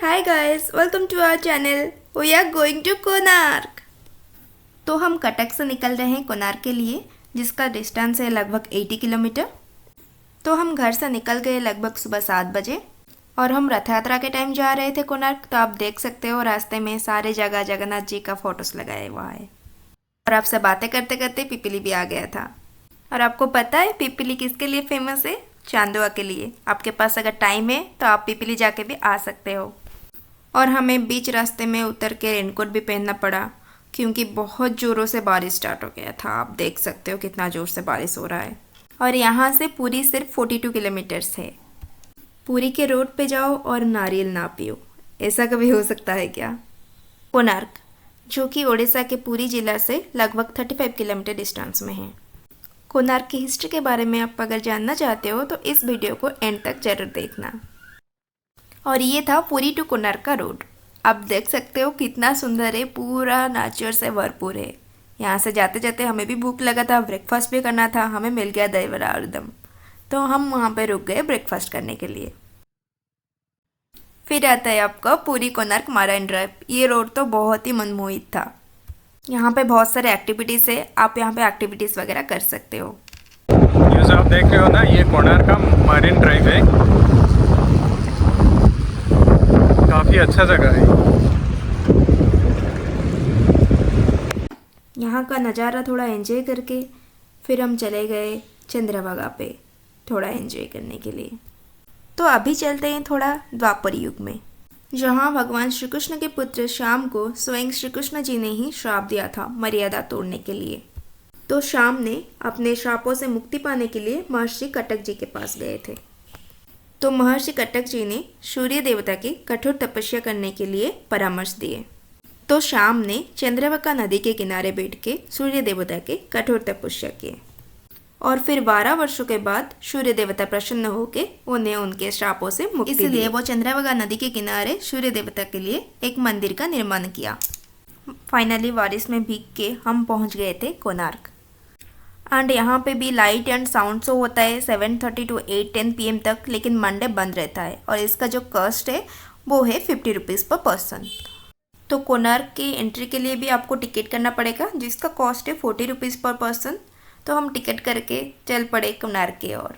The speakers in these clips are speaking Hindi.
Hi guys, welcome to our channel. We are going to Konark. तो हम कटक से निकल रहे हैं कोणार्क के लिए, जिसका डिस्टेंस है लगभग 80 किलोमीटर। तो हम घर से निकल गए लगभग सुबह 7 बजे और हम रथ यात्रा के टाइम जा रहे थे कोणार्क। तो आप देख सकते हो रास्ते में सारे जगह जगन्नाथ जी का फोटोस लगाया हुआ है। और आपसे बातें करते करते पिपीली भी आ गया था। और आपको पता है पिपीली किसके लिए फेमस है? चांदुआ के लिए। आपके पास अगर टाइम है तो आप पिपीली जाके भी आ सकते हो। और हमें बीच रास्ते में उतर के रेनकोट भी पहनना पड़ा, क्योंकि बहुत ज़ोरों से बारिश स्टार्ट हो गया था। आप देख सकते हो कितना ज़ोर से बारिश हो रहा है। और यहाँ से पुरी सिर्फ 42 किलोमीटर्स है। पुरी के रोड पे जाओ और नारियल ना पियो, ऐसा कभी हो सकता है क्या? कोणार्क, जो कि ओडिशा के पुरी जिला से लगभग 35 किलोमीटर डिस्टेंस में है। कोणार्क की हिस्ट्री के बारे में आप अगर जानना चाहते हो तो इस वीडियो को एंड तक जरूर देखना। और ये था पुरी टू कोणार्क का रोड। आप देख सकते हो कितना सुंदर है, पूरा नेचर से भरपूर है। यहाँ से जाते जाते हमें भी भूख लगा था, ब्रेकफास्ट भी करना था। हमें मिल गया दही वड़ा आलूदम, तो हम वहाँ पे रुक गए ब्रेकफास्ट करने के लिए। फिर आता है आपका पुरी कोणार्क मराइन ड्राइव। ये रोड तो बहुत ही मनमोहित था। यहाँ पे बहुत सारे एक्टिविटीज़ है, आप यहाँ पे एक्टिविटीज़ वगैरह कर सकते हो। ये जो आप देख रहे हो ना, ये कोणार्क का मरीन ड्राइव है। काफ़ी अच्छा जगह है। यहाँ का नज़ारा थोड़ा एंजॉय करके फिर हम चले गए चंद्रभागा पे थोड़ा एंजॉय करने के लिए। तो अभी चलते हैं थोड़ा द्वापर युग में, जहाँ भगवान श्री कृष्ण के पुत्र श्याम को स्वयं श्री कृष्ण जी ने ही श्राप दिया था मर्यादा तोड़ने के लिए। तो श्याम ने अपने श्रापों से मुक्ति पाने के लिए महर्षि कटक जी के पास गए थे। तो महर्षि कटक जी ने सूर्य देवता की कठोर तपस्या करने के लिए परामर्श दिए। तो श्याम ने चंद्रभागा नदी के किनारे बैठ के सूर्य देवता के कठोर तपस्या किए। और फिर 12 वर्षों के बाद सूर्य देवता प्रसन्न होकर उन्हें उनके श्रापों से मुक्ति दी। इसलिए वो चंद्रभागा नदी के किनारे सूर्य देवता के लिए एक मंदिर का निर्माण किया। फाइनली बारिश में भीग के हम पहुंच गए थे कोणार्क। एंड यहाँ पे भी लाइट एंड साउंड शो होता है 7:30 to 8:10 PM तक, लेकिन मंडे बंद रहता है। और इसका जो कॉस्ट है वो है 50 रुपीज़ पर पर्सन। तो कोणार्क के एंट्री के लिए भी आपको टिकट करना पड़ेगा, जिसका कॉस्ट है 40 रुपीज़ पर पर्सन। तो हम टिकट करके चल पड़े कोणार्क की ओर।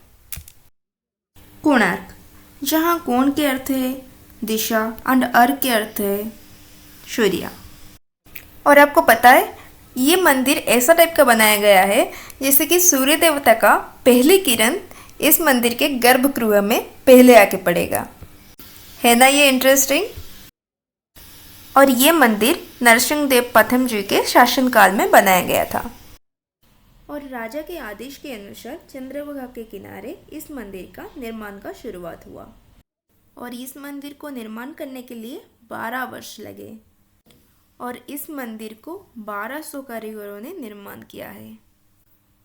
कोणार्क, जहाँ कोण के अर्थ है दिशा एंड अर्क के अर्थ है सूर्य। और आपको पता है ये मंदिर ऐसा टाइप का बनाया गया है जैसे कि सूर्य देवता का पहली किरण इस मंदिर के गर्भगृह में पहले आके पड़ेगा। है ना ये इंटरेस्टिंग? और ये मंदिर नरसिंहदेव प्रथम जी के शासनकाल में बनाया गया था। और राजा के आदेश के अनुसार चंद्रभागा के किनारे इस मंदिर का निर्माण का शुरुआत हुआ। और इस मंदिर को निर्माण करने के लिए 12 वर्ष लगे। और इस मंदिर को 1200 कारीगरों ने निर्माण किया है।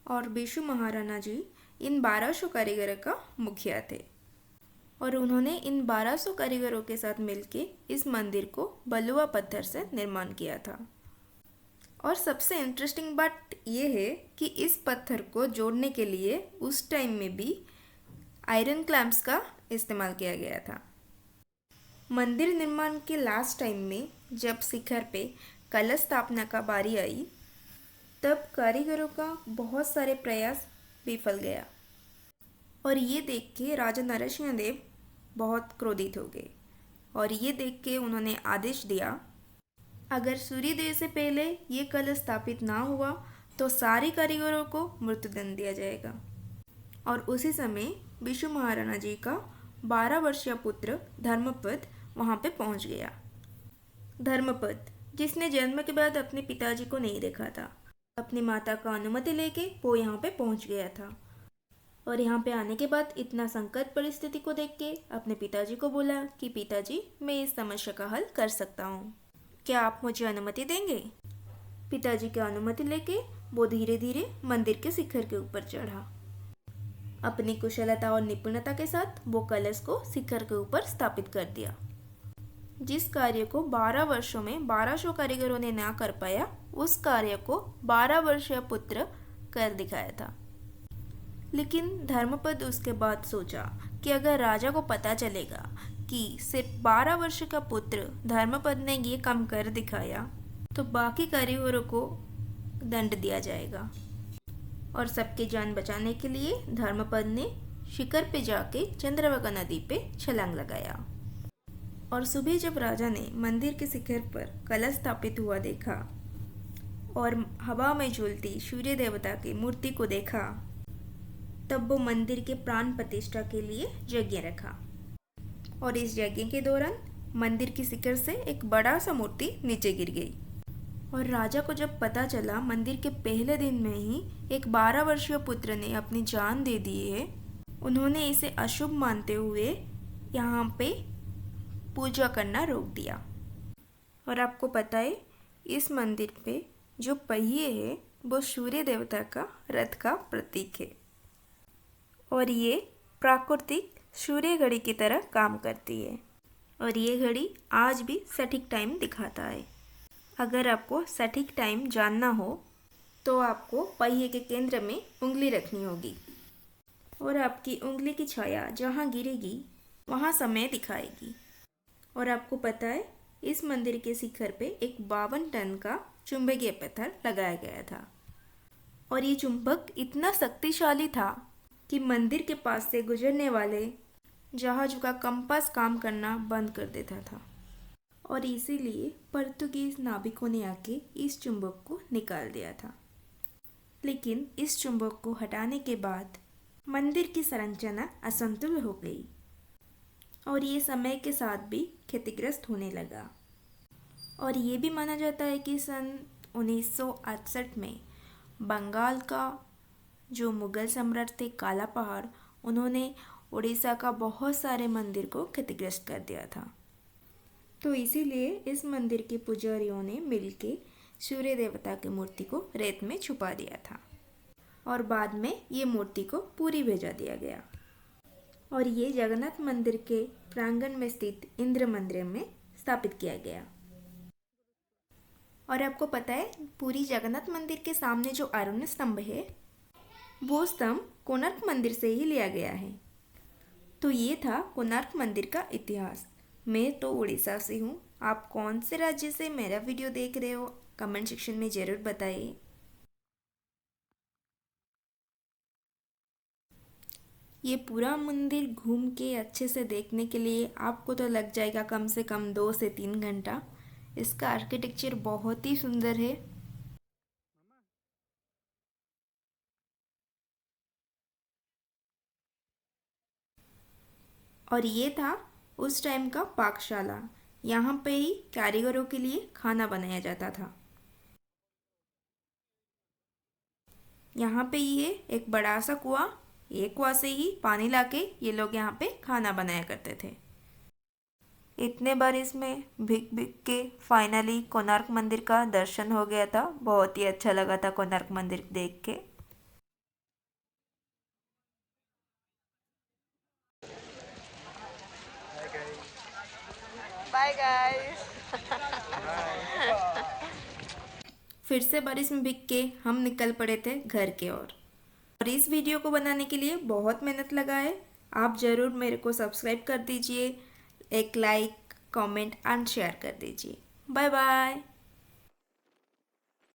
और बिशु महाराणा जी इन 1200 कारीगरों का मुखिया थे। और उन्होंने इन 1200 कारीगरों के साथ मिलके इस मंदिर को बलुआ पत्थर से निर्माण किया था। और सबसे इंटरेस्टिंग बात यह है कि इस पत्थर को जोड़ने के लिए उस टाइम में भी आयरन क्लैंप्स का इस्तेमाल किया गया था। मंदिर निर्माण के लास्ट टाइम में जब शिखर पे कलश स्थापना का बारी आई, तब कारीगरों का बहुत सारे प्रयास विफल गया। और ये देख के राजा नरसिंहदेव बहुत क्रोधित हो गए। और ये देख के उन्होंने आदेश दिया, अगर सूर्यदेव से पहले ये कलश स्थापित ना हुआ तो सारे कारीगरों को मृत्युदंड दिया जाएगा। और उसी समय बिशु महाराणा जी का 12 वर्षीय पुत्र धर्मपद वहाँ पे पहुँच गया। धर्मपद, जिसने जन्म के बाद अपने पिताजी को नहीं देखा था, अपनी माता का अनुमति लेके वो यहाँ पे पहुँच गया था। और यहाँ पे आने के बाद इतना संकट परिस्थिति को देख के अपने पिताजी को बोला कि पिताजी, मैं इस समस्या का हल कर सकता हूँ, क्या आप मुझे अनुमति देंगे? पिताजी की अनुमति लेके वो धीरे धीरे मंदिर के शिखर के ऊपर चढ़ा। अपनी कुशलता और निपुणता के साथ वो कलश को शिखर के ऊपर स्थापित कर दिया। जिस कार्य को 12 वर्षों में 1200 कारीगरों ने ना कर पाया, उस कार्य को 12 वर्षीय पुत्र कर दिखाया था। लेकिन धर्मपद उसके बाद सोचा कि अगर राजा को पता चलेगा कि सिर्फ 12 वर्ष का पुत्र धर्मपद ने ये काम कर दिखाया तो बाकी कारीगरों को दंड दिया जाएगा। और सबकी जान बचाने के लिए धर्मपद ने शिखर पे जाके चंद्रभागा नदी पे छलांग लगाया। और सुबह जब राजा ने मंदिर के शिखर पर कलश स्थापित हुआ देखा और हवा में झूलती सूर्य देवता की मूर्ति को देखा, तब वो मंदिर के प्राण प्रतिष्ठा के लिए यज्ञ रखा। और इस यज्ञ के दौरान मंदिर की शिखर से एक बड़ा सा मूर्ति नीचे गिर गई। और राजा को जब पता चला मंदिर के पहले दिन में ही एक 12 वर्षीय पुत्र ने अपनी जान दे दी है, उन्होंने इसे अशुभ मानते हुए यहाँ पे पूजा करना रोक दिया। और आपको पता है इस मंदिर पे जो पहिए है वो सूर्य देवता का रथ का प्रतीक है और ये प्राकृतिक सूर्य घड़ी की तरह काम करती है। और ये घड़ी आज भी सटीक टाइम दिखाता है। अगर आपको सटीक टाइम जानना हो तो आपको पहिए के केंद्र में उंगली रखनी होगी और आपकी उंगली की छाया जहाँ गिरेगी वहाँ समय दिखाएगी। और आपको पता है इस मंदिर के शिखर पे एक 52 टन का चुंबकीय पत्थर लगाया गया था और ये चुंबक इतना शक्तिशाली था कि मंदिर के पास से गुजरने वाले जहाज़ों का कंपास काम करना बंद कर देता था। और इसीलिए पुर्तगीज नाविकों ने आके इस चुंबक को निकाल दिया था। लेकिन इस चुंबक को हटाने के बाद मंदिर की संरचना असंतुल हो गई और ये समय के साथ भी क्षतिग्रस्त होने लगा। और ये भी माना जाता है कि सन 1968 में बंगाल का जो मुग़ल सम्राट थे काला पहाड़, उन्होंने उड़ीसा का बहुत सारे मंदिर को क्षतिग्रस्त कर दिया था। तो इसीलिए इस मंदिर के पुजारियों ने मिलके सूर्य देवता की मूर्ति को रेत में छुपा दिया था और बाद में ये मूर्ति को पुरी भेजा दिया गया और ये जगन्नाथ मंदिर के प्रांगण में स्थित इंद्र मंदिर में स्थापित किया गया। और आपको पता है पुरी जगन्नाथ मंदिर के सामने जो अरुण स्तंभ है वो स्तंभ कोणार्क मंदिर से ही लिया गया है। तो ये था कोणार्क मंदिर का इतिहास। मैं तो उड़ीसा से हूँ। आप कौन से राज्य से मेरा वीडियो देख रहे हो कमेंट सेक्शन में ज़रूर बताइए। ये पूरा मंदिर घूम के अच्छे से देखने के लिए आपको तो लग जाएगा कम से कम 2 से 3 घंटा। इसका आर्किटेक्चर बहुत ही सुंदर है। और ये था उस टाइम का पाकशाला। यहाँ पे ही कारीगरों के लिए खाना बनाया जाता था। यहाँ पे ही है एक बड़ा सा कुआं, एक कुआं से ही पानी लाके ये लोग यहाँ पे खाना बनाया करते थे। इतने बार इसमें भीग भीग के फाइनली कोणार्क मंदिर का दर्शन हो गया था। बहुत ही अच्छा लगा था कोणार्क मंदिर देख के। Bye guys. फिर से बारिश में भीग के हम निकल पड़े थे घर के ओर। और इस वीडियो को बनाने के लिए बहुत मेहनत लगा है। आप ज़रूर मेरे को सब्सक्राइब कर दीजिए, एक लाइक, कमेंट एंड शेयर कर दीजिए। Bye bye.